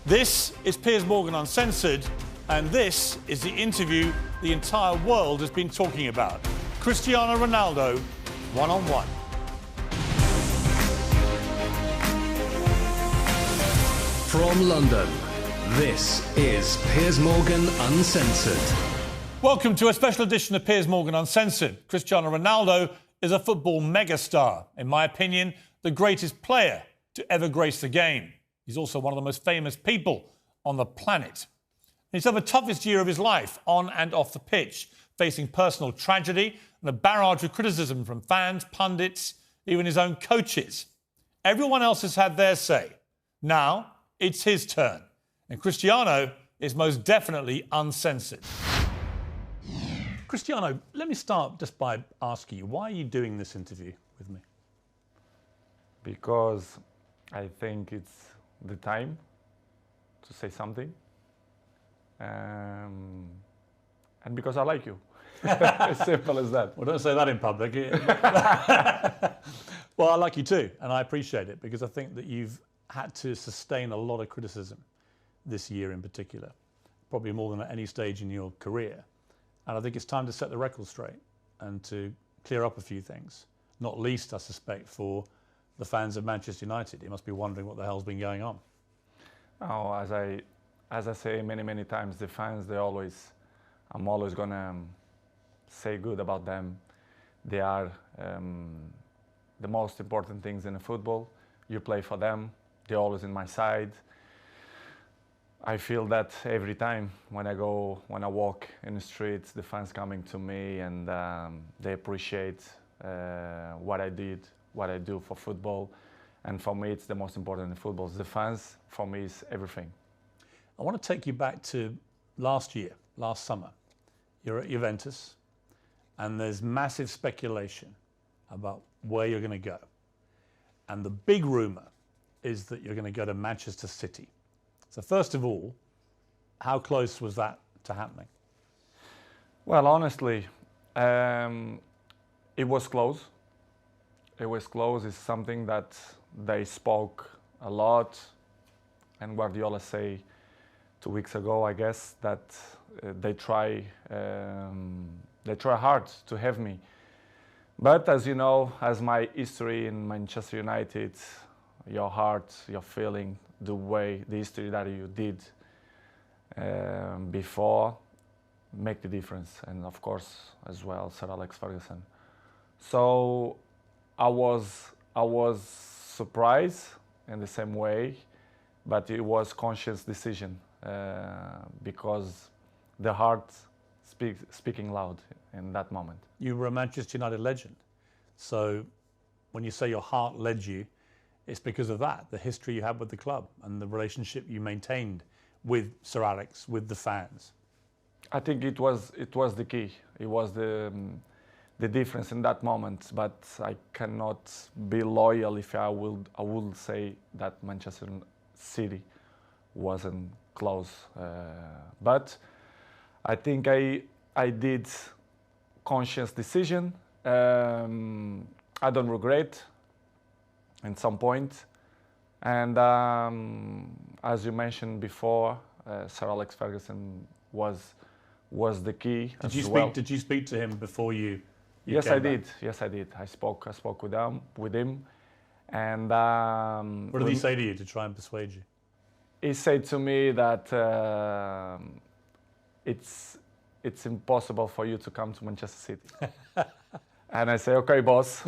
This is Piers Morgan Uncensored, and this is the interview the entire world has been talking about. Cristiano Ronaldo, one-on-one. From London, this is Piers Morgan Uncensored. Welcome to a special edition of Piers Morgan Uncensored. Cristiano Ronaldo is a football megastar. In my opinion, the greatest player to ever grace the game. He's also one of the most famous people on the planet. He's had the toughest year of his life, on and off the pitch, facing personal tragedy and a barrage of criticism from fans, pundits, even his own coaches. Everyone else has had their say. Now, it's his turn. And Cristiano is most definitely uncensored. Cristiano, let me start just by asking you, why are you doing this interview with me? Because I think it's the time to say something. And because I like you. As simple as that. Well, don't say that in public. Well, I like you too, and I appreciate it, because I think that you've had to sustain a lot of criticism this year in particular, probably more than at any stage in your career. And I think it's time to set the record straight and to clear up a few things, not least, I suspect, for the fans of Manchester United. You must be wondering what the hell's been going on. Oh, as I say many times, the fans, I'm always gonna say good about them. They are the most important things in football. You play for them. They're always in my side. I feel that every time when I walk in the streets, the fans coming to me and they appreciate what I do for football. And for me, it's the most important in football. The fans, for me, is everything. I want to take you back to last summer. You're at Juventus, and there's massive speculation about where you're going to go. And the big rumour is that you're going to go to Manchester City. So first of all, how close was that to happening? Well, honestly, it was close. It was close. It's something that they spoke a lot, and Guardiola say 2 weeks ago, I guess, that they try hard to have me. But as you know, as my history in Manchester United, your heart, your feeling, the history that you did before, make the difference. And of course, as well, Sir Alex Ferguson. So I was surprised in the same way, but it was conscious decision because the heart speaking loud in that moment. You were a Manchester United legend. So when you say your heart led you, it's because of that, the history you had with the club and the relationship you maintained with Sir Alex, with the fans. I think it was the key. It was the difference in that moment. But I cannot be loyal if I would say that Manchester City wasn't close. But I think I did conscious decision. I don't regret in some point. And as you mentioned before, Sir Alex Ferguson was the key. Did you speak to him before you Yes, came I back? did. Yes, I did. I spoke with him, and What did he say to you to try and persuade you? he said to me that it's impossible for you to come to Manchester City. And I say, okay, boss.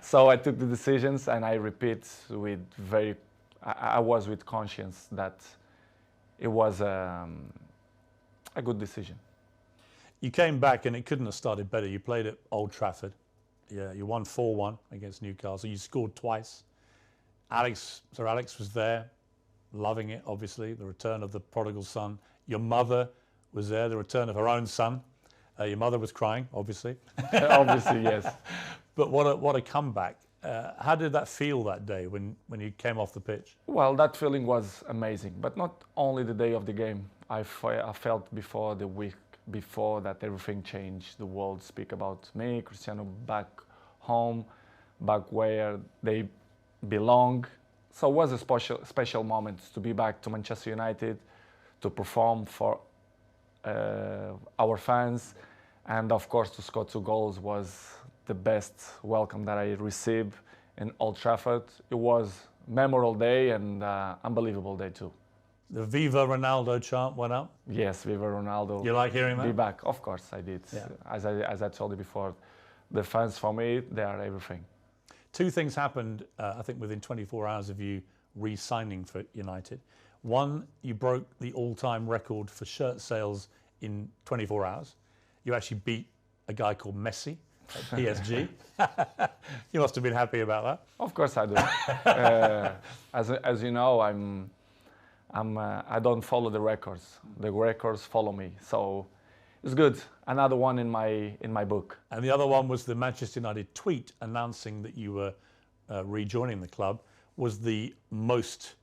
So I took the decisions, and I repeat I was with conscience that it was a good decision. You came back and it couldn't have started better. You played at Old Trafford. Yeah, you won 4-1 against Newcastle. You scored twice. Sir Alex was there, loving it, obviously, the return of the prodigal son. Your mother was there, the return of her own son. Your mother was crying, obviously. Obviously, yes. But what a comeback. How did that feel that day when you came off the pitch? Well, that feeling was amazing, but not only the day of the game. I felt before the week before that everything changed. The world speak about me, Cristiano, back home, back where they belong, so it was a special moment to be back to Manchester United, to perform for our fans, and of course to score 2 goals was the best welcome that I received in Old Trafford. It was a memorable day and unbelievable day too. The Viva Ronaldo chant went up. Yes, Viva Ronaldo. You like hearing that? Be back. Of course I did. Yeah. As I told you before, the fans for me, they are everything. 2 things happened, I think, within 24 hours of you re-signing for United. One, you broke the all-time record for shirt sales in 24 hours. You actually beat a guy called Messi at PSG. You must have been happy about that. Of course I do. As you know, I don't follow the records. The records follow me. So it's good. Another one in my book. And the other one was the Manchester United tweet announcing that you were rejoining the club was the most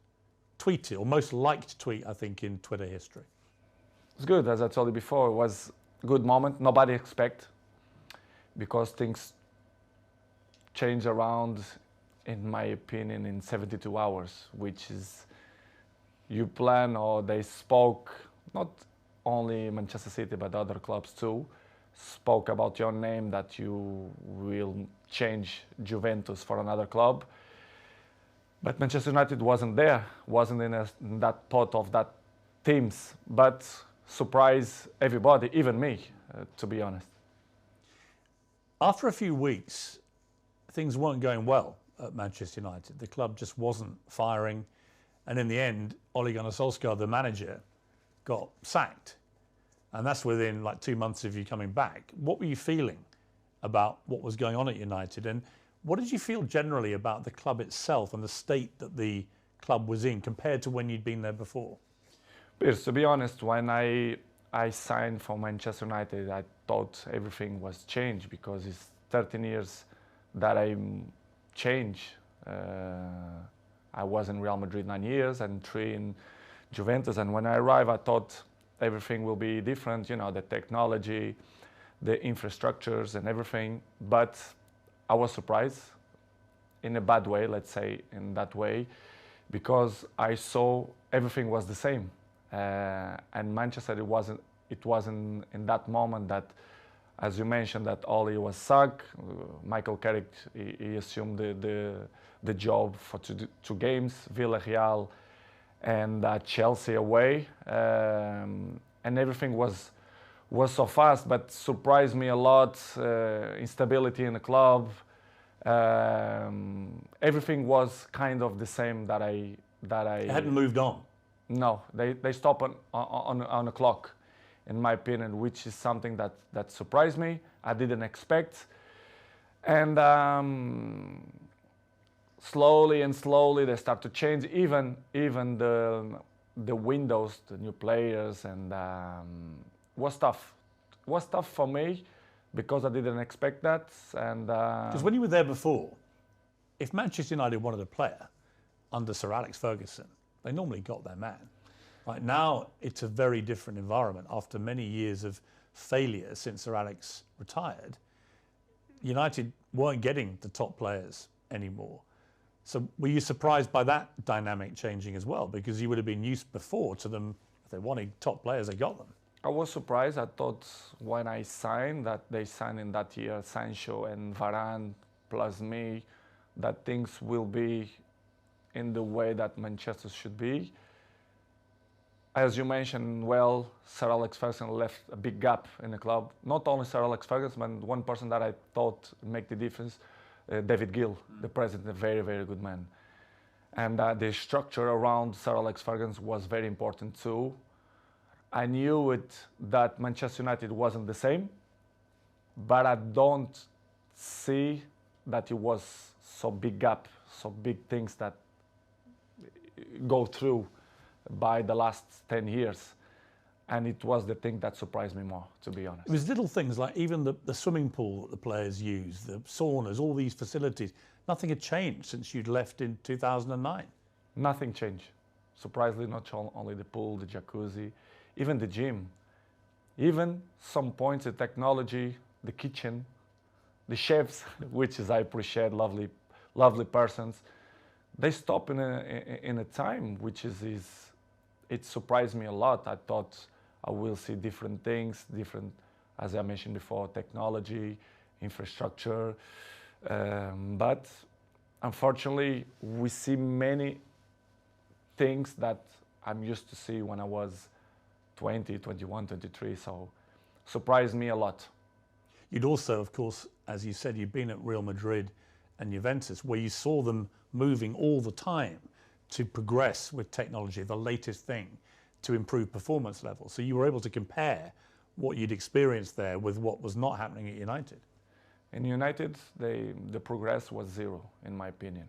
tweeted or most liked tweet, I think, in Twitter history. It's good. As I told you before, it was a good moment. Nobody expect, because things change around, in my opinion, in 72 hours, which is you plan, or they spoke, not only Manchester City but other clubs too, spoke about your name, that you will change Juventus for another club. But Manchester United wasn't there, wasn't in that pot of that teams, but surprised everybody, even me, to be honest. After a few weeks, things weren't going well at Manchester United. The club just wasn't firing. And in the end, Ole Gunnar Solskjaer, the manager, got sacked. And that's within like 2 months of you coming back. What were you feeling about what was going on at United? And what did you feel generally about the club itself and the state that the club was in compared to when you'd been there before? Piers, to be honest, when I signed for Manchester United, I thought everything was changed, because it's 13 years that I'm changed. I was in Real Madrid 9 years and 3 in Juventus. And when I arrived, I thought everything will be different, you know, the technology, the infrastructures and everything. But I was surprised in a bad way, let's say in that way, because I saw everything was the same. And Manchester, it wasn't in that moment that, as you mentioned, that Ole was sacked. Michael Carrick, he assumed the job for 2 games, Villarreal and Chelsea away, and everything was so fast, but surprised me a lot. Instability in the club, everything was kind of the same that I It hadn't moved on. No, they stopped on the clock, in my opinion, which is something that surprised me. I didn't expect. And slowly they start to change, even the windows, the new players, and was tough. It was tough for me because I didn't expect that. And because when you were there before, if Manchester United wanted a player under Sir Alex Ferguson, they normally got their man. Right now, it's a very different environment. After many years of failure since Sir Alex retired, United weren't getting the top players anymore. So were you surprised by that dynamic changing as well? Because you would have been used before to them, if they wanted top players, they got them. I was surprised. I thought when I signed, that they signed in that year Sancho and Varane plus me, that things will be in the way that Manchester should be. As you mentioned, well, Sir Alex Ferguson left a big gap in the club. Not only Sir Alex Ferguson, but one person that I thought make the difference, David Gill, the president, a very, very good man. And the structure around Sir Alex Ferguson was very important too. I knew that Manchester United wasn't the same, but I don't see that it was so big gap, so big things that go through by the last 10 years. And it was the thing that surprised me more, to be honest. It was little things like even the swimming pool that the players use, the saunas, all these facilities. Nothing had changed since you'd left in 2009. Nothing changed. Surprisingly, not only the pool, the jacuzzi, even the gym. Even some points, the technology, the kitchen, the chefs, which is I appreciate, lovely persons. they stop in a time which it surprised me a lot. I thought I will see different things, different, as I mentioned before, technology, infrastructure, but unfortunately we see many things that I'm used to see when I was 20, 21, 23, so surprised me a lot. You'd also, of course, as you said, you've been at Real Madrid and Juventus, where you saw them moving all the time to progress with technology, the latest thing, to improve performance levels. So you were able to compare what you'd experienced there with what was not happening at United. In United, the progress was zero, in my opinion.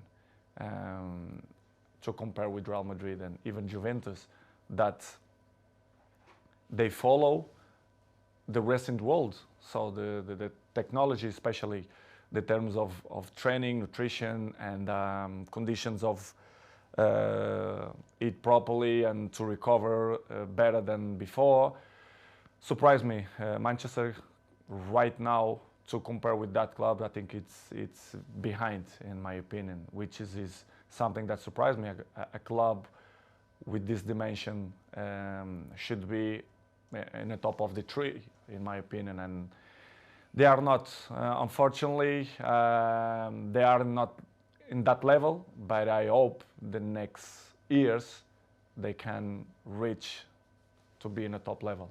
To compare with Real Madrid and even Juventus, that they follow the recent world. So the technology, especially the terms of training, nutrition, and conditions of eat properly and to recover better than before, surprised me. Manchester right now, to compare with that club, I think it's behind, in my opinion, which is something that surprised me. A club with this dimension should be in the top of the tree, in my opinion, and they are not. Unfortunately, they are not in that level, but I hope the next years they can reach to be in the top level.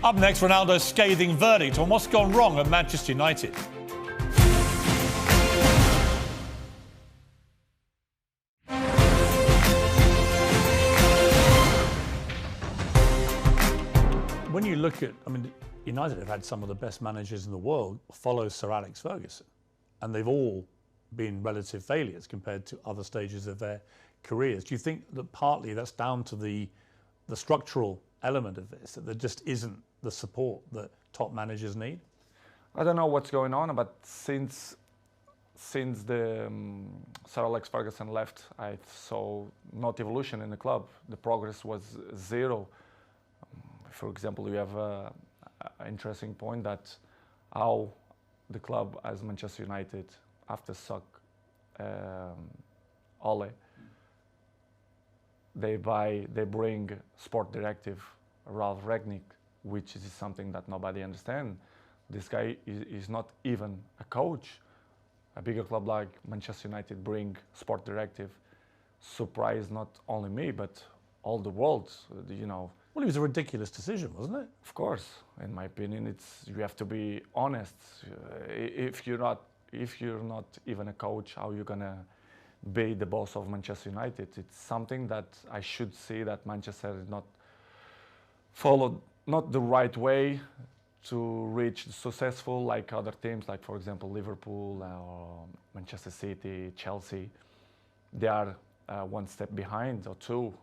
Up next, Ronaldo's scathing verdict on what's gone wrong at Manchester United. When you look at, United have had some of the best managers in the world follow Sir Alex Ferguson, and they've all been relative failures compared to other stages of their careers. Do you think that partly that's down to the structural element of this, that there just isn't the support that top managers need? I don't know what's going on, but since the Sir Alex Ferguson left, I saw not evolution in the club. The progress was zero. For example, you have an interesting point that how the club as Manchester United, after Ole, they bring sport directive Ralph Rangnick, which is something that nobody understands. This guy is not even a coach. A bigger club like Manchester United bring sport directive, surprised not only me but all the world. Well, it was a ridiculous decision, wasn't it? Of course, in my opinion, you have to be honest. If you're not even a coach, how are you gonna be the boss of Manchester United? It's something that I should see that Manchester is not followed not the right way to reach successful like other teams, like for example Liverpool or Manchester City, Chelsea. They are one step behind or two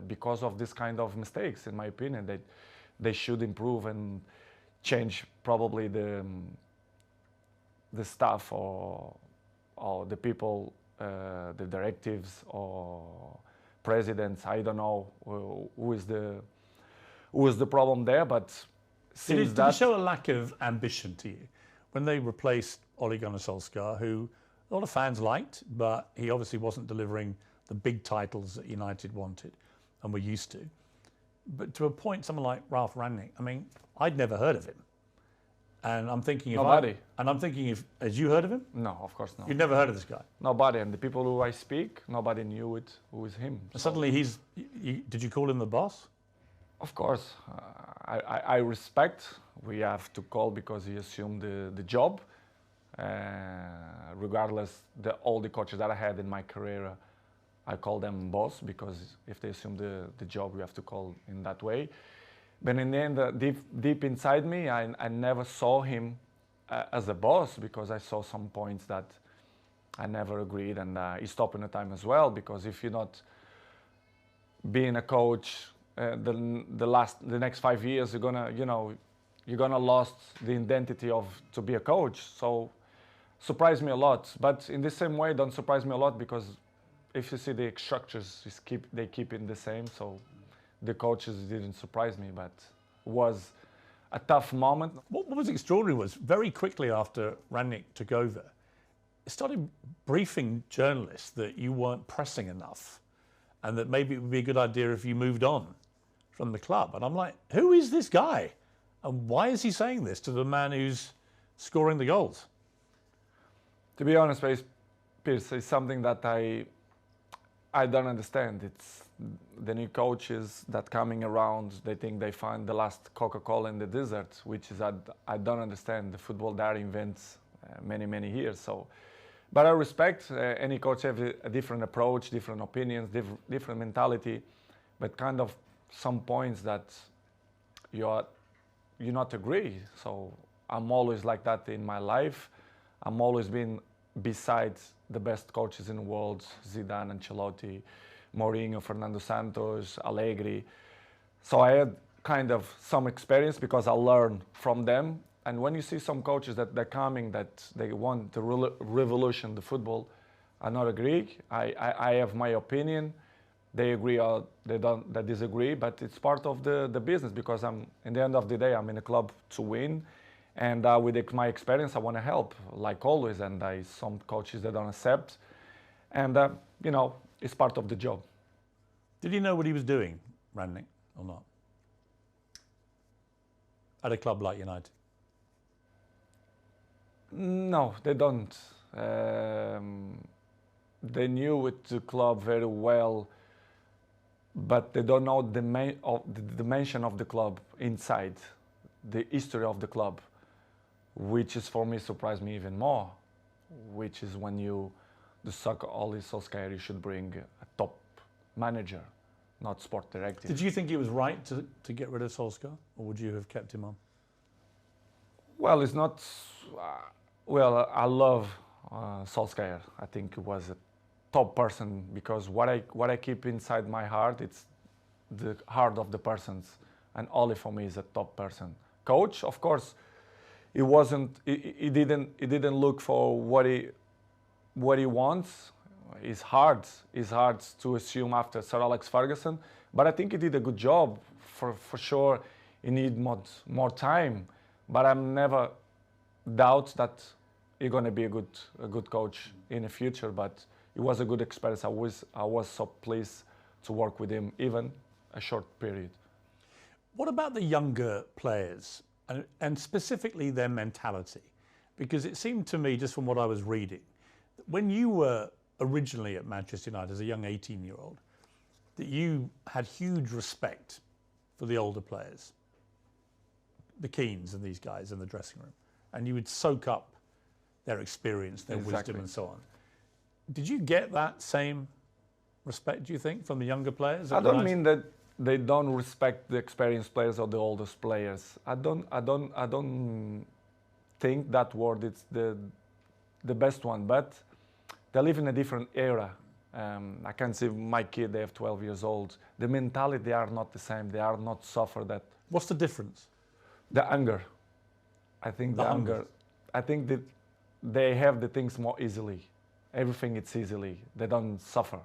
because of this kind of mistakes. In my opinion, they should improve and change probably the staff or the people, the directives or presidents. I don't know who is the problem there, but did it show a lack of ambition to you when they replaced Ole Gunnar Solskjaer, who a lot of fans liked, but he obviously wasn't delivering the big titles that United wanted and were used to. But to a point, someone like Ralph Rangnick, I'd never heard of him. And I'm thinking if had you heard of him? No, of course not. You'd never heard of this guy? Nobody. And the people who I speak, nobody knew it, who is him. So suddenly did you call him the boss? Of course. I respect. We have to call because he assumed the job. Regardless, all the coaches that I had in my career, I call them boss because if they assume the job, we have to call in that way. But in the end, deep inside me, I never saw him as a boss because I saw some points that I never agreed, and he stopped in the time as well. Because if you're not being a coach, the next 5 years, you're gonna lost the identity to be a coach. So surprised me a lot. But in the same way, don't surprise me a lot because if you see the structures, they keep it the same. So the coaches didn't surprise me, but was a tough moment. What was extraordinary was very quickly after Rangnick took over, started briefing journalists that you weren't pressing enough and that maybe it would be a good idea if you moved on from the club. And I'm like, who is this guy? And why is he saying this to the man who's scoring the goals? To be honest, Piers, it's something that I don't understand. It's the new coaches that coming around, they think they find the last Coca-Cola in the desert, which is I don't understand. The football there invents many years. So, but I respect any coach have a different approach, different opinions, different mentality, but kind of some points that you not agree. So I'm always like that in my life. I'm always been beside the best coaches in the world: Zidane, Ancelotti, Mourinho, Fernando Santos, Allegri. So I had kind of some experience because I learned from them. And when you see some coaches that they're coming, that they want to revolution the football, I not agree. I have my opinion. They agree or they disagree, but it's part of the business because in the end of the day, I'm in a club to win. And with my experience, I want to help, like always. And some coaches that don't accept. And, it's part of the job. Did he know what he was doing, Rangnick, or not? At a club like United? No, they don't. They knew the club very well, but they don't know the dimension of the club inside, the history of the club, which is for me surprised me even more, which is when the soccer Ole Solskjaer, you should bring a top manager, not sport director. Did you think it was right to get rid of Solskjaer, or would you have kept him on? Well, it's not. Well, I love Solskjaer. I think he was a top person because what I keep inside my heart, it's the heart of the persons, and Ole for me is a top person. Coach, of course, he wasn't. He didn't look for what he wants. It's hard to assume after Sir Alex Ferguson, but I think he did a good job. For sure, he need more time, but I'm never doubt that he's going to be a good coach in the future. But it was a good experience. I was so pleased to work with him, even a short period. What about the younger players and specifically their mentality? Because it seemed to me, just from what I was reading, that when you were originally at Manchester United as a young 18-year-old, that you had huge respect for the older players, the Keanes and these guys in the dressing room, and you would soak up their experience, their wisdom and so on. Did you get that same respect, do you think, from the younger players? I don't mean that they don't respect the experienced players or the oldest players. I don't think that word is the best one, but they live in a different era. I can see my kid, they have 12 years old. The mentality, they are not the same. They are not suffer that. What's the difference? The anger. I think the anger. I think that they have the things more easily. Everything it's easily. They don't suffer.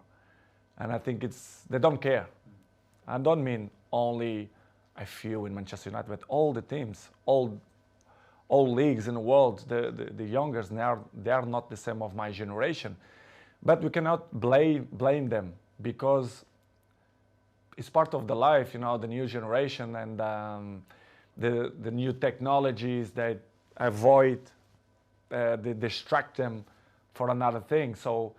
And I think they don't care. I don't mean only a few in Manchester United, but all the teams, all leagues in the world, the youngers, they are not the same of my generation. But we cannot blame them because it's part of the life, the new generation and the new technologies that avoid, they distract them for another thing. So,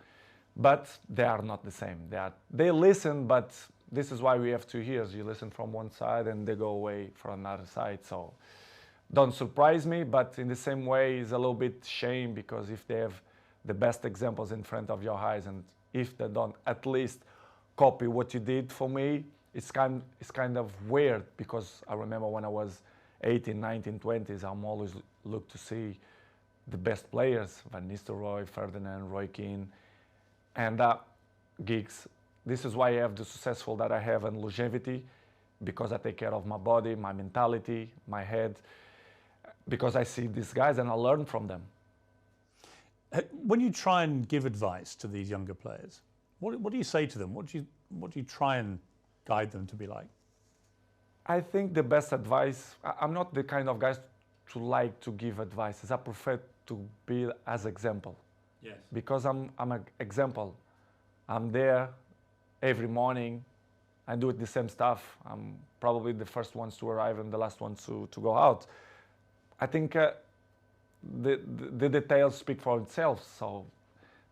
but they are not the same. They listen, but this is why we have 2 years. You listen from one side and they go away from another side. So don't surprise me, but in the same way, it's a little bit shame because if they have the best examples in front of your eyes and if they don't at least copy what you did for me, it's kind of weird because I remember when I was 18, 19, 20s, I'm always look to see the best players, Van Nistelrooy, Ferdinand, Roy Keane, and Giggs. This is why I have the successful that I have and longevity, because I take care of my body, my mentality, my head, because I see these guys and I learn from them. When you try and give advice to these younger players, what do you say to them? What do you try and guide them to be like? I think the best advice, I'm not the kind of guys to like to give advices. I prefer to be as example. Yes. Because I'm an example. I'm there every morning. I do the same stuff. I'm probably the first ones to arrive and the last ones to go out. I think the details speak for itself. So,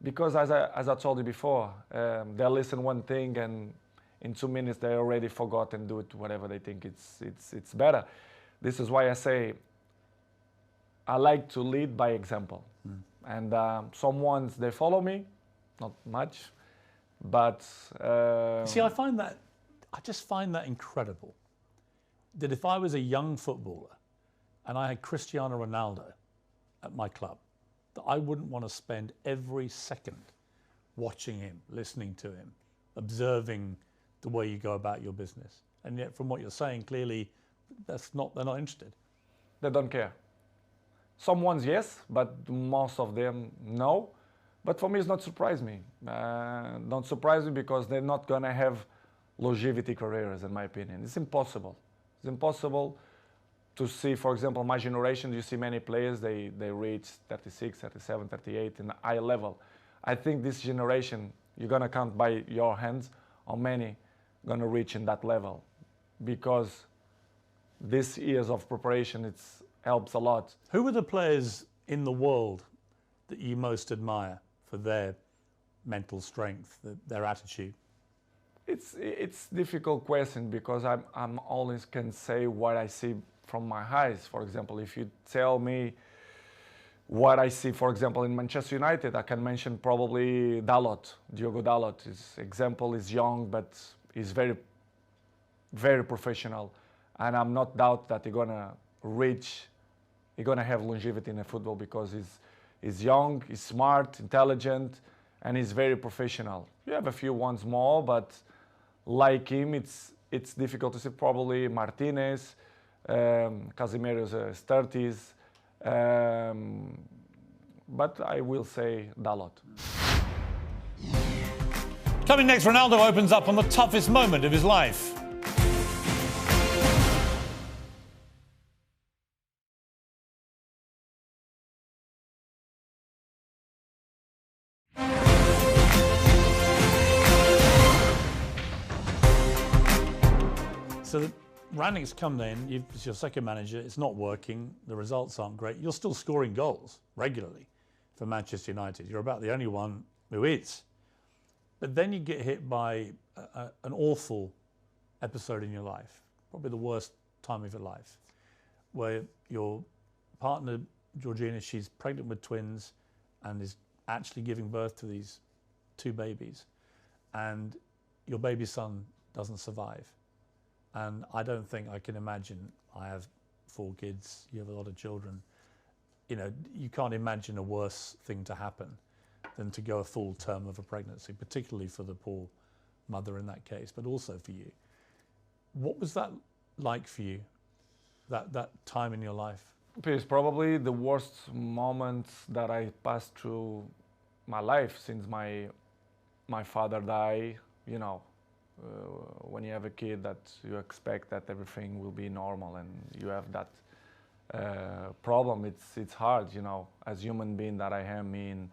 because as I told you before, they listen one thing and in 2 minutes they already forgot and do it whatever they think it's better. This is why I say I like to lead by example. And some ones they follow me, not much, but See, I just find that incredible. That if I was a young footballer and I had Cristiano Ronaldo at my club, that I wouldn't want to spend every second watching him, listening to him, observing the way you go about your business. And yet, from what you're saying, clearly, they're not interested. they don't care. Some ones yes, but most of them no. But for me, it's not surprise me. Don't surprise me because they're not gonna have longevity careers, in my opinion. It's impossible. It's impossible to see, for example, my generation, you see many players, they reach 36, 37, 38 in a high level. I think this generation, you're gonna count by your hands how many gonna reach in that level, because this years of preparation, it helps a lot. Who are the players in the world that you most admire for their mental strength, their attitude? It's difficult question because I'm always can say what I see from my eyes. For example, if you tell me what I see, for example, in Manchester United, I can mention probably Dalot, Diogo Dalot. His example is young, but he's very, very professional. And I'm not doubt that he's gonna have longevity in the football because he's young, he's smart, intelligent, and he's very professional. You have a few ones more, but like him, it's difficult to see. Probably Martinez, Casemiro's 30s, but I will say Dalot. Coming next, Ronaldo opens up on the toughest moment of his life. So Rangnick's come in, it's your second manager, it's not working, the results aren't great. You're still scoring goals regularly for Manchester United. You're about the only one who is. But then you get hit by an awful episode in your life, probably the worst time of your life, where your partner, Georgina, she's pregnant with twins and is actually giving birth to these 2 babies. And your baby son doesn't survive. And I don't think I can imagine, I have 4 kids, you have a lot of children, you know, you can't imagine a worse thing to happen than to go a full term of a pregnancy, particularly for the poor mother in that case, but also for you. What was that like for you, that time in your life? It's probably the worst moment that I passed through my life since my father died, you know. When you have a kid that you expect that everything will be normal and you have that problem, it's hard, you know. As human being that I am, me and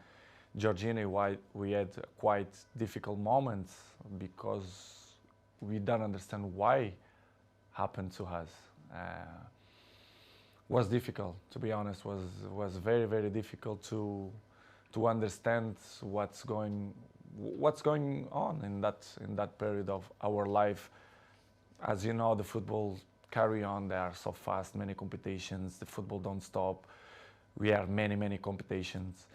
Georgina, we had quite difficult moments because we don't understand why happened to us. Was difficult, to be honest. Was very, very difficult to understand what's going on in that period of our life. As you know, the football carry on. They are so fast, many competitions. The football don't stop. We have many competitions.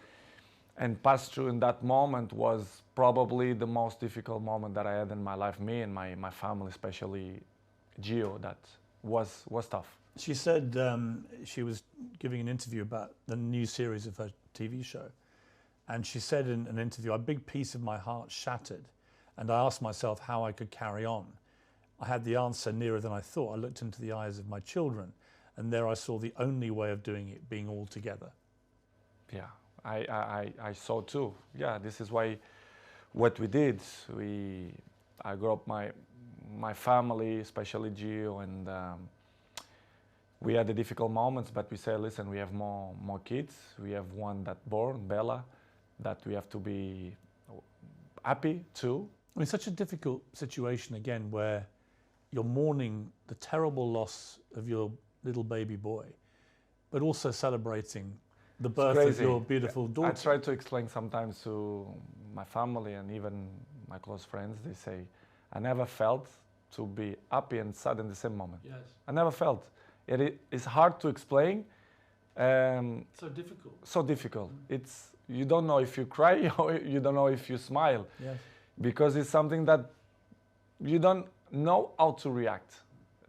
And pass through in that moment was probably the most difficult moment that I had in my life. Me and my family, especially Gio, that was tough. She said she was giving an interview about the new series of her TV show. And she said in an interview, a big piece of my heart shattered. And I asked myself how I could carry on. I had the answer nearer than I thought. I looked into the eyes of my children, and there I saw the only way of doing it, being all together. Yeah, I saw too. Yeah, this is why what we did. I grew up my family, especially Gio, and we had the difficult moments, but we said, listen, we have more kids. We have one that born, Bella, that we have to be happy too. I mean, such a difficult situation again, where you're mourning the terrible loss of your little baby boy, but also celebrating the birth of your beautiful daughter. I try to explain sometimes to my family and even my close friends. They say, I never felt to be happy and sad in the same moment. Yes. I never felt. It's hard to explain. So difficult. So difficult. You don't know if you cry or you don't know if you smile. Yes. Because it's something that you don't know how to react.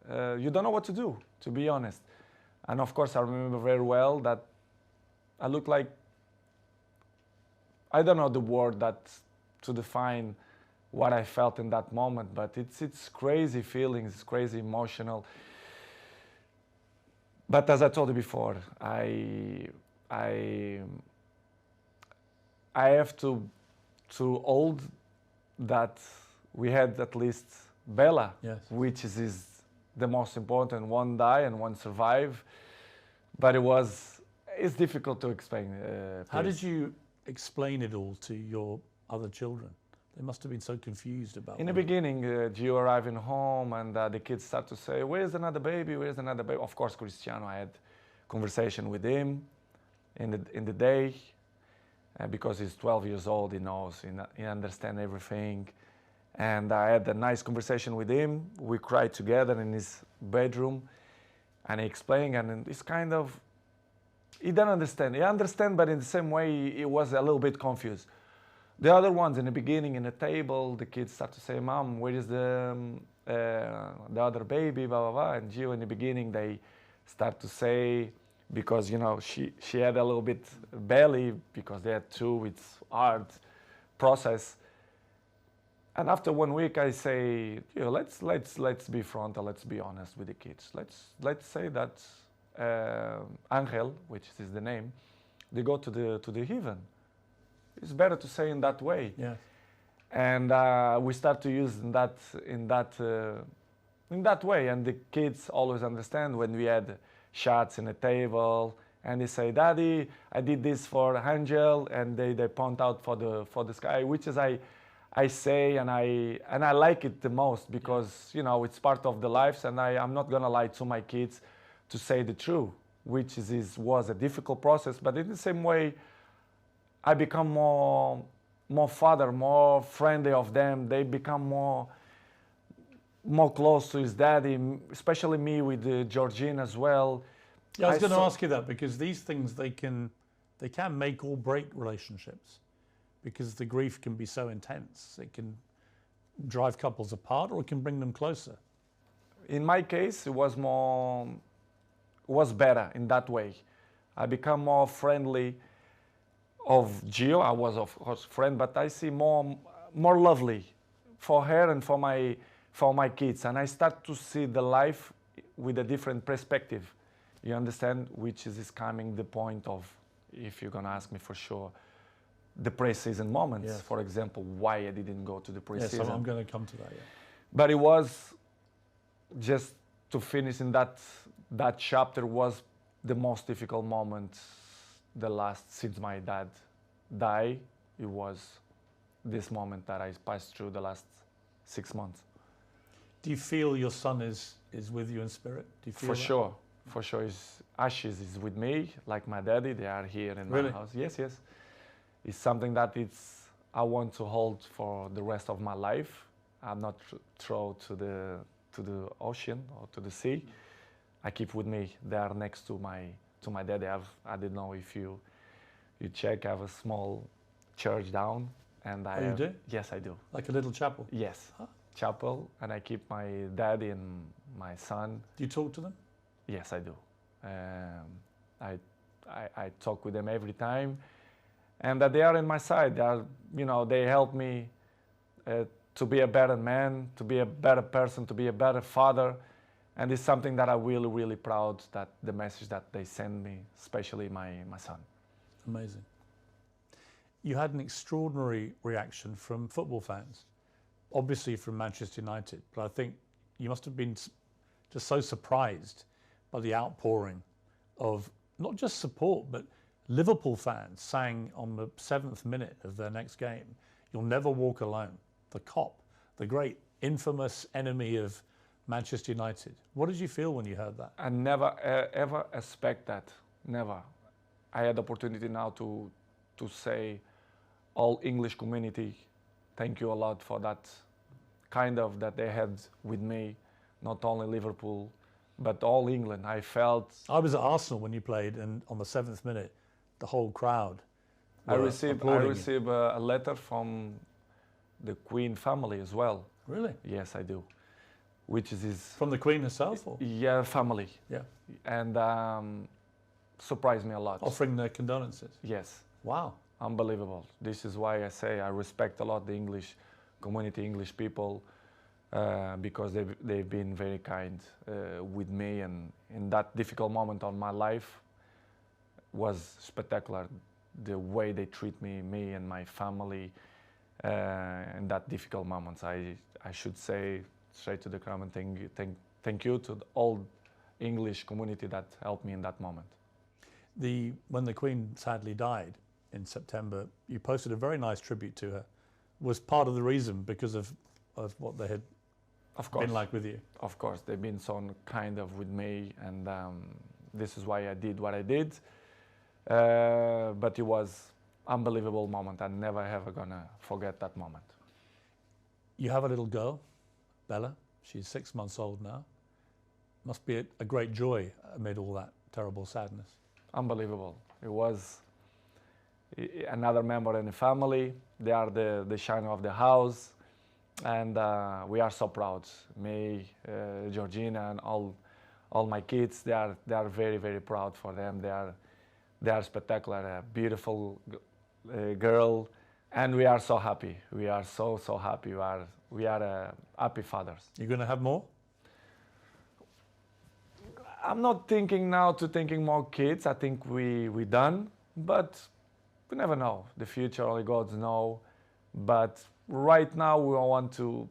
You don't know what to do, to be honest. And of course, I remember very well that I looked like, I don't know the word that to define what I felt in that moment, but it's crazy feelings, it's crazy emotional. But as I told you before, I have to hold that we had at least Bella, yes, which is the most important. One die and one survive, but it's difficult to explain. How did you explain it all to your other children? They must have been so confused about it. In the beginning, Gio arriving home and the kids start to say, where's another baby, where's another baby? Of course, Cristiano, I had conversation with him in the day, because he's 12 years old, he knows, he understands everything. And I had a nice conversation with him. We cried together in his bedroom, and he explained, and it's kind of, he didn't understand. He understand, but in the same way, he was a little bit confused. The other ones in the beginning, in the table, the kids start to say, Mom, where is the other baby, blah, blah, blah. And Gio, in the beginning, they start to say, because, you know, she had a little bit belly, because they had two, it's hard process. And after 1 week, I say, you know, let's be frontal, let's be honest with the kids. Let's say that Angel, which is the name, they go to the heaven. It's better to say in that way. Yes. And we start to use in that way. And the kids always understand when we had shots in the table, and they say, Daddy, I did this for Angel, and they point out for the sky, which is I say, and I like it the most, because you know it's part of the lives, and I'm not gonna lie to my kids to say the truth, which was a difficult process. But in the same way, I become more father, more friendly of them. They become more close to his daddy, especially me with Georgine as well. Yeah, I was going to ask you that, because these things, they can make or break relationships, because the grief can be so intense. It can drive couples apart, or it can bring them closer. In my case, it was better in that way. I become more friendly of Gio. I was of course friend, but I see more lovely for her and for my kids, and I start to see the life with a different perspective. You understand, which is coming the point of, if you're gonna ask me for sure, the pre-season moments. Yes. For example, why I didn't go to the pre-season. Yes, I'm going to come to that. Yeah. But it was just to finish in that chapter was the most difficult moment. The last since my dad died, it was this moment that I passed through the last 6 months. Do you feel your son is with you in spirit? Do you feel that? Sure, for sure. His ashes is with me, like my daddy. They are here in my house. Yes, yes. It's something that I want to hold for the rest of my life. I'm not thrown to the ocean or to the sea. I keep with me. They are next to my daddy. I didn't know if you check. I have a small church down, and you do? Yes, I do. Like a little chapel. Yes, chapel, and I keep my daddy and my son. Do you talk to them? Yes, I do. I talk with them every time, and that they are in my side. They are, they help me to be a better man, to be a better person, to be a better father. And it's something that I'm really, really proud that the message that they send me, especially my son. Amazing. You had an extraordinary reaction from football fans, obviously from Manchester United, but I think you must have been just so surprised by the outpouring of not just support, but Liverpool fans sang on the 7th minute of their next game, "You'll never walk alone." The Kop, the great infamous enemy of Manchester United. What did you feel when you heard that? I never ever expect that. Never. I had the opportunity now to say, all English community, thank you a lot for that kind of that they had with me, not only Liverpool, but all England. I felt. I was at Arsenal when you played, and on the 7th minute, the whole crowd. I received you. a letter from the Queen family as well. Really? Yes, I do. Which is his. From the Queen herself? Or? Yeah, family. Yeah. And surprised me a lot. Offering their condolences? Yes. Wow. Unbelievable. This is why I say I respect a lot the English community, English people, because they've been very kind with me, and in that difficult moment of my life was spectacular. The way they treat me and my family in that difficult moments. I should say straight to the crowd and thank you to the all English community that helped me in that moment. When the Queen sadly died in September, you posted a very nice tribute to her. Was part of the reason because of what they had been like with you? Of course, they've been so kind of with me, and this is why I did what I did. But it was unbelievable moment. I'm never ever gonna forget that moment. You have a little girl, Bella. She's 6 months old now. Must be a great joy amid all that terrible sadness. Unbelievable. It was another member in the family. They are the shine of the house, and we are so proud. Me, Georgina, and all my kids. They are very, very proud for them. They are spectacular. A beautiful girl, and we are so happy. We are so happy. We are happy fathers. You're going to have more? I'm not thinking now to thinking more kids. I think we done, but we never know. The future only God knows. But right now we want to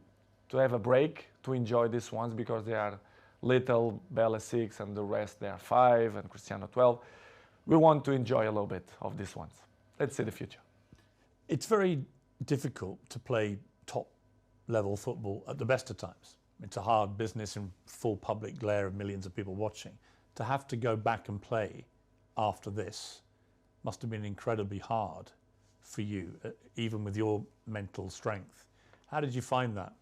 have a break, to enjoy these ones, because they are little, Bella 6 and the rest they are 5 and Cristiano 12. We want to enjoy a little bit of these ones. Let's see the future. It's very difficult to play top level football at the best of times. It's a hard business in full public glare of millions of people watching. To have to go back and play after this must have been incredibly hard for you, even with your mental strength. How did you find that?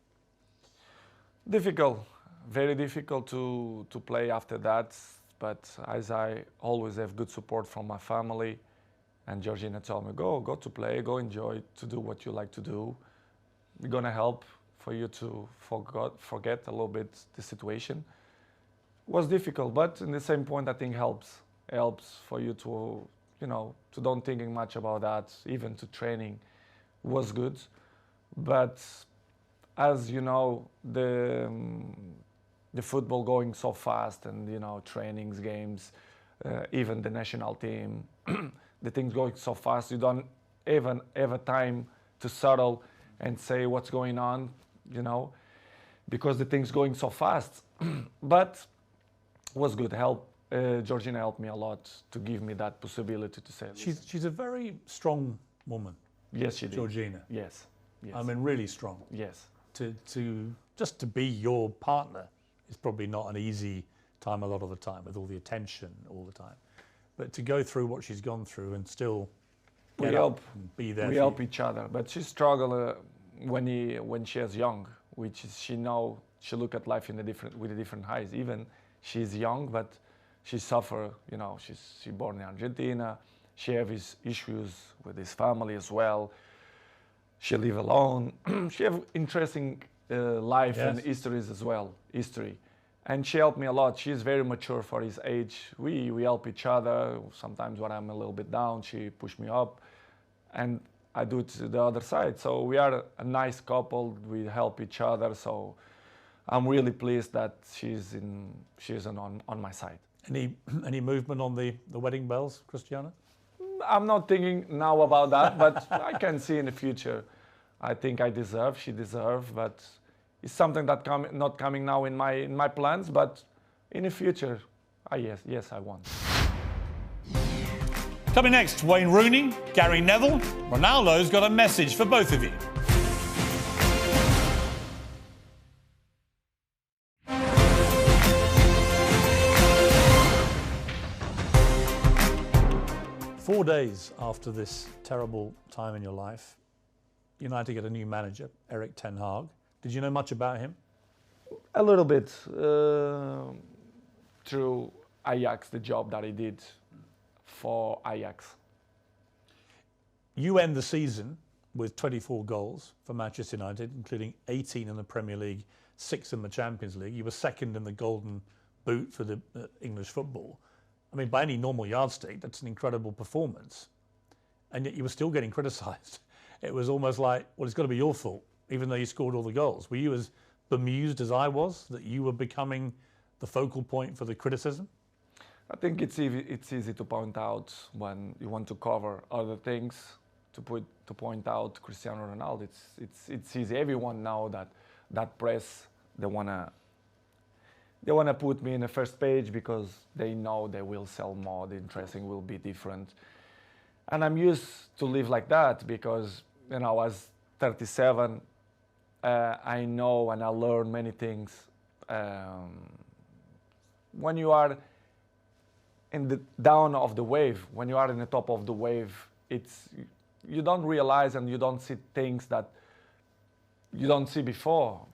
Difficult, very difficult to play after that. But as I always have good support from my family, and Georgina told me, go to play, go enjoy, to do what you like to do. We're gonna help for you to forget a little bit the situation. It was difficult, but in the same point, I think helps for you to, to don't thinking much about that. Even to training was good, but as you know, the football going so fast, and trainings, games, even the national team, the things going so fast, you don't even have a time to settle and say what's going on, because the things going so fast. But was good. Georgina helped me a lot to give me that possibility to say. She's a very strong woman. Yes, she did. Georgina. Yes. I mean, really strong. Yes. Just to be your partner is probably not an easy time a lot of the time, with all the attention all the time. But to go through what she's gone through and still get up and be there. We help each other. But she struggled when she was young, which is she look at life with a different eyes. Even she's young, but she suffer. She born in Argentina. She have his issues with his family as well. She live alone. She have interesting life and histories as well. And she helped me a lot. She's very mature for his age. We help each other. Sometimes when I'm a little bit down, she push me up, and I do it to the other side. So we are a nice couple. We help each other. So I'm really pleased that she's on my side. Any movement on the wedding bells, Cristiano? I'm not thinking now about that, but I can see in the future. I think she deserves, but it's something that not coming now in my plans, but in the future, yes, I want. Coming next, Wayne Rooney, Gary Neville. Ronaldo's got a message for both of you. Four days after this terrible time in your life, United get a new manager, Erik ten Hag. Did you know much about him? A little bit through Ajax, the job that he did for Ajax. You end the season with 24 goals for Manchester United, including 18 in the Premier League, 6 in the Champions League. You were second in the Golden Boot for the English football. I mean, by any normal yardstick, that's an incredible performance. And yet you were still getting criticised. It was almost like, well, it's got to be your fault, even though you scored all the goals. Were you as bemused as I was that you were becoming the focal point for the criticism? I think it's easy to point out when you want to cover other things, to point out Cristiano Ronaldo. It's easy. Everyone knows that press, they wanna put me in the first page because they know they will sell more, the interesting will be different. And I'm used to live like that because, I was 37, I know and I learn many things. When you are in the down of the wave, when you are in the top of the wave, you don't realize and you don't see things that you don't see before,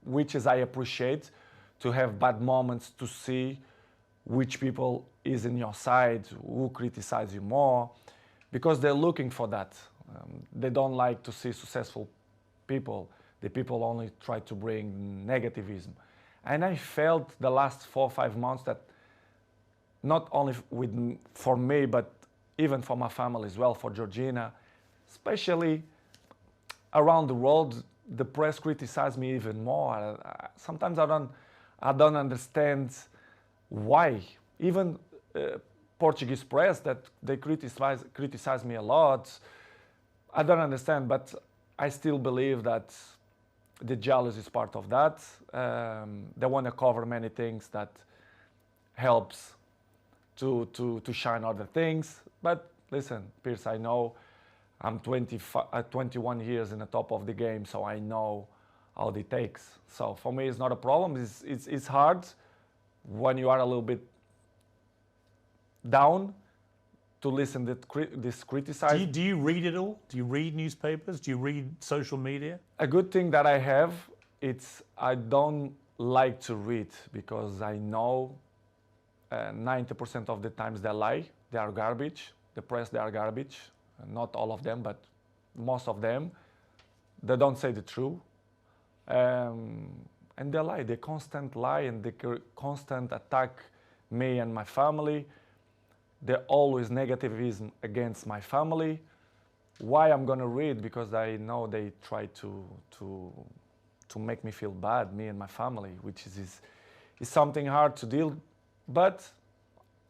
which is I appreciate. To have bad moments, to see which people is in your side, who criticize you more, because they're looking for that. They don't like to see successful people. The people only try to bring negativism. And I felt the last 4 or 5 months that not only for me, but even for my family as well, for Georgina, especially around the world, the press criticize me even more. Sometimes I don't understand why. Even Portuguese press that they criticize me a lot. I don't understand, but I still believe that the jealousy is part of that. They want to cover many things that helps to shine other things. But listen, Piers, I know I'm 21 years in the top of the game, so I know how it takes. So for me, it's not a problem. It's hard when you are a little bit down to listen to this criticism. Do you read it all? Do you read newspapers? Do you read social media? A good thing that I have, I don't like to read because I know 90% of the times they lie. They are garbage. The press, they are garbage. Not all of them, but most of them. They don't say the truth. And they lie. They constant lie and they constant attack me and my family. They're always negativism against my family. Why I'm gonna read? Because I know they try to make me feel bad, me and my family, which is something hard to deal. But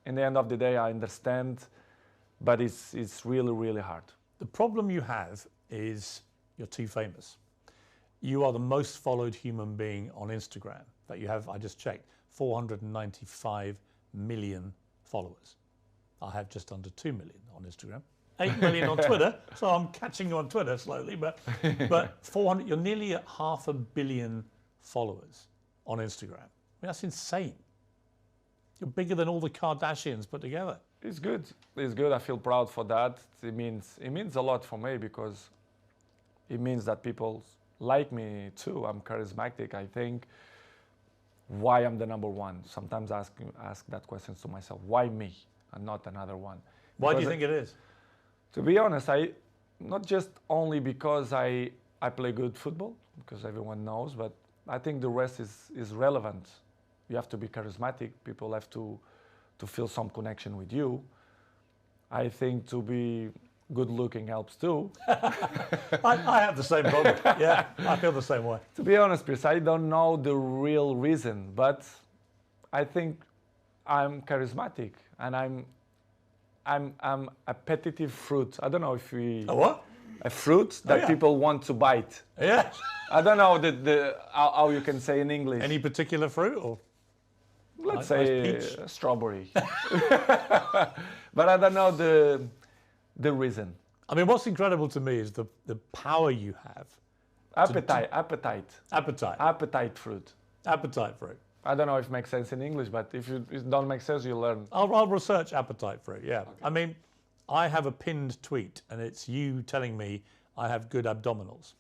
in the end of the day, I understand. But it's really, really hard. The problem you have is you're too famous. You are the most followed human being on Instagram. That you have, I just checked, 495 million followers. I have just under 2 million on Instagram. 8 million on Twitter, so I'm catching you on Twitter slowly, but 400, you're nearly at 500 million followers on Instagram. I mean, that's insane. You're bigger than all the Kardashians put together. It's good. It's good. I feel proud for that. It means a lot for me because it means that people like me too. I'm charismatic. I think why I'm the number one. Sometimes I ask that question to myself. Why me and not another one? Why do you think it is? To be honest, not just only because I play good football, because everyone knows, but I think the rest is relevant. You have to be charismatic. People have to feel some connection with you. I think to be good looking helps too. I have the same problem. Yeah, I feel the same way. To be honest, Piers, I don't know the real reason, but I think I'm charismatic and I'm a appetitive fruit. I don't know if we... A what? A fruit that people want to bite. Yeah. I don't know how you can say in English. Any particular fruit or? let's Nice say peach. strawberry. But I don't know the reason. I mean, what's incredible to me is the power you have. Appetite Appetite fruit. fruit. I don't know if it makes sense in English, but if it don't make sense, you learn. I'll research appetite fruit, yeah. Okay. I mean, I have a pinned tweet, and it's you telling me I have good abdominals,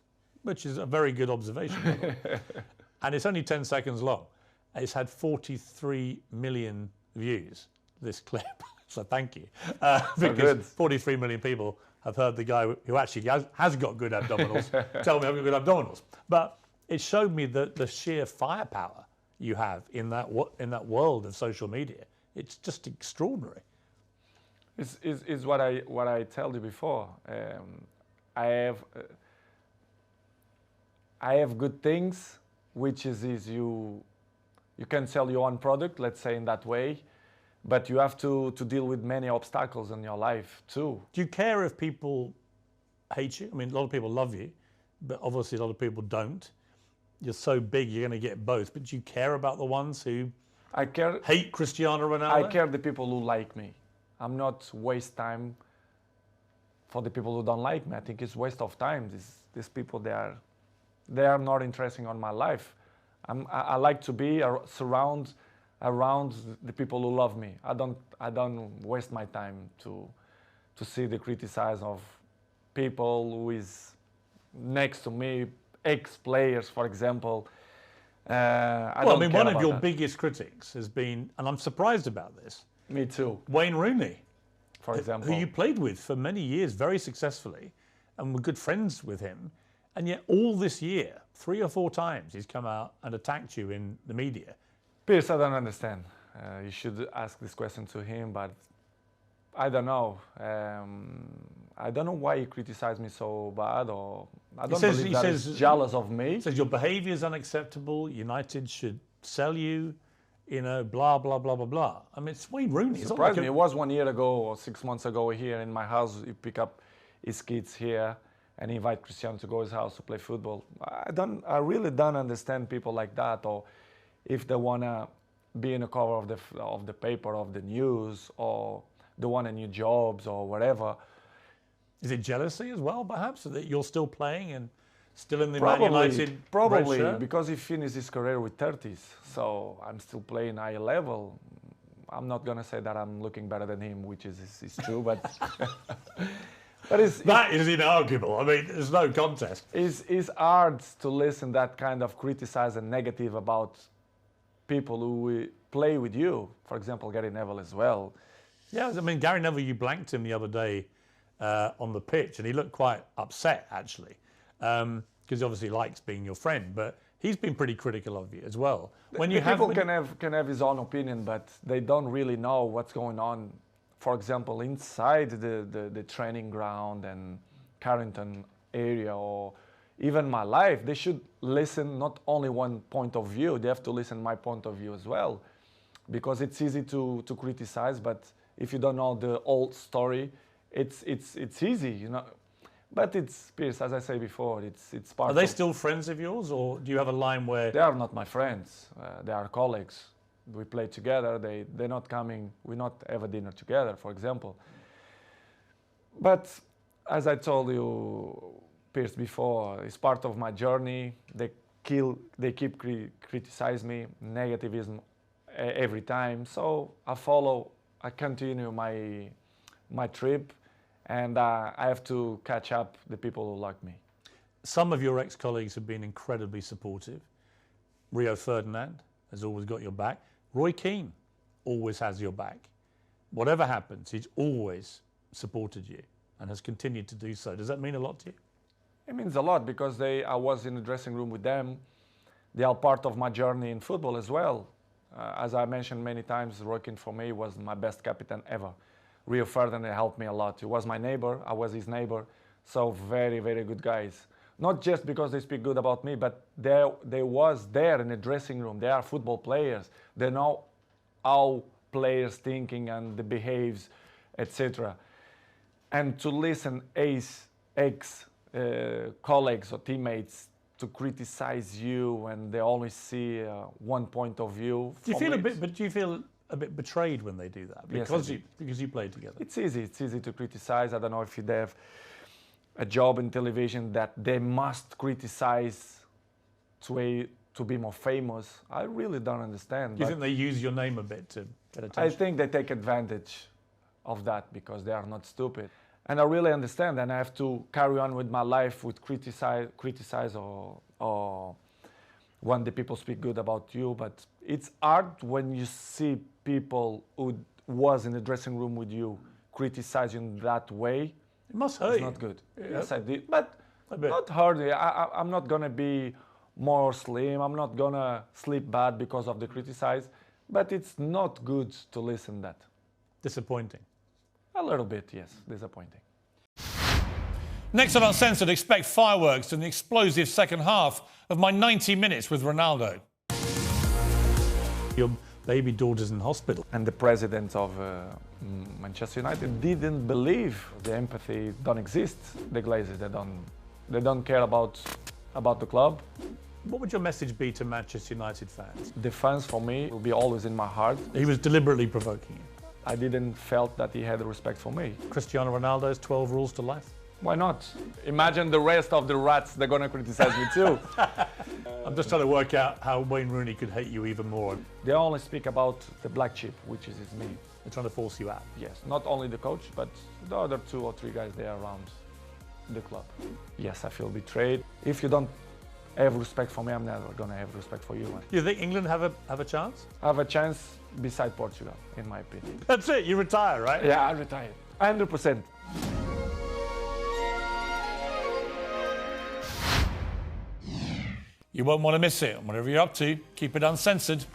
which is a very good observation. By the way. And it's only 10 seconds long. It's had 43 million views, this clip. So thank you. Because 43 million people have heard the guy who actually has got good abdominals tell me I've got good abdominals. But it showed me the sheer firepower you have in that world of social media. It's just extraordinary. Is what I told you before. I have good things, which is you can sell your own product, let's say in that way, but you have to deal with many obstacles in your life too. Do you care if people hate you? I mean, a lot of people love you, but obviously a lot of people don't. You're so big, you're going to get both. But do you care about the ones who hate Cristiano Ronaldo? I care the people who like me. I'm not waste time for the people who don't like me. I think it's waste of time. These people, they are not interesting on my life. I like to be around the people who love me. I don't waste my time to see the criticize of people who is next to me, ex-players, for example. I mean, one of your biggest critics has been, and I'm surprised about this. Me too. Wayne Rooney, for example, who you played with for many years very successfully, and were good friends with him, and yet all this year, 3 or 4 times, he's come out and attacked you in the media. Piers, I don't understand. You should ask this question to him, but I don't know. I don't know why he criticized me so bad, or I don't believe that he's jealous of me. He says your behaviour is unacceptable. United should sell you. You know, blah blah blah blah blah. I mean, it's Wayne Rooney. It surprised me. It was 1 year ago or 6 months ago here in my house. He pick up his kids here and invite Cristiano to go to his house to play football. I really don't understand people like that, or if they wanna be in the cover of the paper, of the news, or they want a new jobs or whatever. Is it jealousy as well, perhaps, that you're still playing and still in the Man United? Probably, because he finished his career with 30s. So I'm still playing high level. I'm not gonna say that I'm looking better than him, which is true, but that is inarguable. I mean, there's no contest. It's hard to listen that kind of criticize and negative about people who play with you. For example, Gary Neville as well. Yeah, I mean, Gary Neville, you blanked him the other day on the pitch, and he looked quite upset, actually, because he obviously likes being your friend, but he's been pretty critical of you as well. People can have his own opinion, but they don't really know what's going on, for example, inside the training ground and Carrington area, or even my life. They should listen not only one point of view, they have to listen my point of view as well, because it's easy to criticize, but if you don't know the old story, it's easy, you know. But it's, Piers, as I say before, it's part of... Are they still friends of yours, or do you have a line where... They are not my friends. They are colleagues. We play together. They're not coming. We not have a dinner together, for example. But as I told you, Piers, before, it's part of my journey. They keep criticize me, negativism every time. So I continue my trip, and I have to catch up the people who like me. Some of your ex-colleagues have been incredibly supportive. Rio Ferdinand has always got your back. Roy Keane always has your back. Whatever happens, he's always supported you and has continued to do so. Does that mean a lot to you? It means a lot, because I was in the dressing room with them. They are part of my journey in football as well. As I mentioned many times, Roy Keane for me was my best captain ever. Rio Ferdinand helped me a lot. He was my neighbor, I was his neighbor. So very, very good guys. Not just because they speak good about me, but they was there in the dressing room. They are football players. They know how players thinking and the behaves, etc. And to listen ex colleagues or teammates to criticize you when they always see one point of view. Do you feel a bit betrayed when they do that? Because you played together. It's easy to criticize. I don't know if they have a job in television that they must criticize to be more famous. I really don't understand. Do you think they use your name a bit to get attention? I think they take advantage of that because they are not stupid. And I really understand, and I have to carry on with my life with criticize or when the people speak good about you. But it's hard when you see people who was in the dressing room with you criticize you in that way. It must hurt you. It's not good. Yes, I did, but not hurt. I'm not gonna be more slim. I'm not gonna sleep bad because of the criticize. But it's not good to listen that. Disappointing. A little bit, yes, disappointing. Next on Uncensored, expect fireworks in the explosive second half of my 90 minutes with Ronaldo. Your baby daughter's in hospital. And the president of Manchester United didn't believe the empathy don't exist. The Glazers, they don't care about the club. What would your message be to Manchester United fans? The fans, for me, will be always in my heart. He was deliberately provoking you. I didn't felt that he had respect for me. Cristiano Ronaldo's 12 rules to life. Why not? Imagine the rest of the rats, they're gonna criticize me too. I'm just trying to work out how Wayne Rooney could hate you even more. They only speak about the black sheep, which is me. They're trying to force you out. Yes, not only the coach, but the other 2 or 3 guys there around the club. Yes, I feel betrayed. If you don't have respect for me, I'm never gonna have respect for you. Do you think England have a chance? I have a chance beside Portugal, in my opinion. That's it, you retire, right? Yeah, I retired, 100%. You won't want to miss it. Whatever you're up to, keep it uncensored.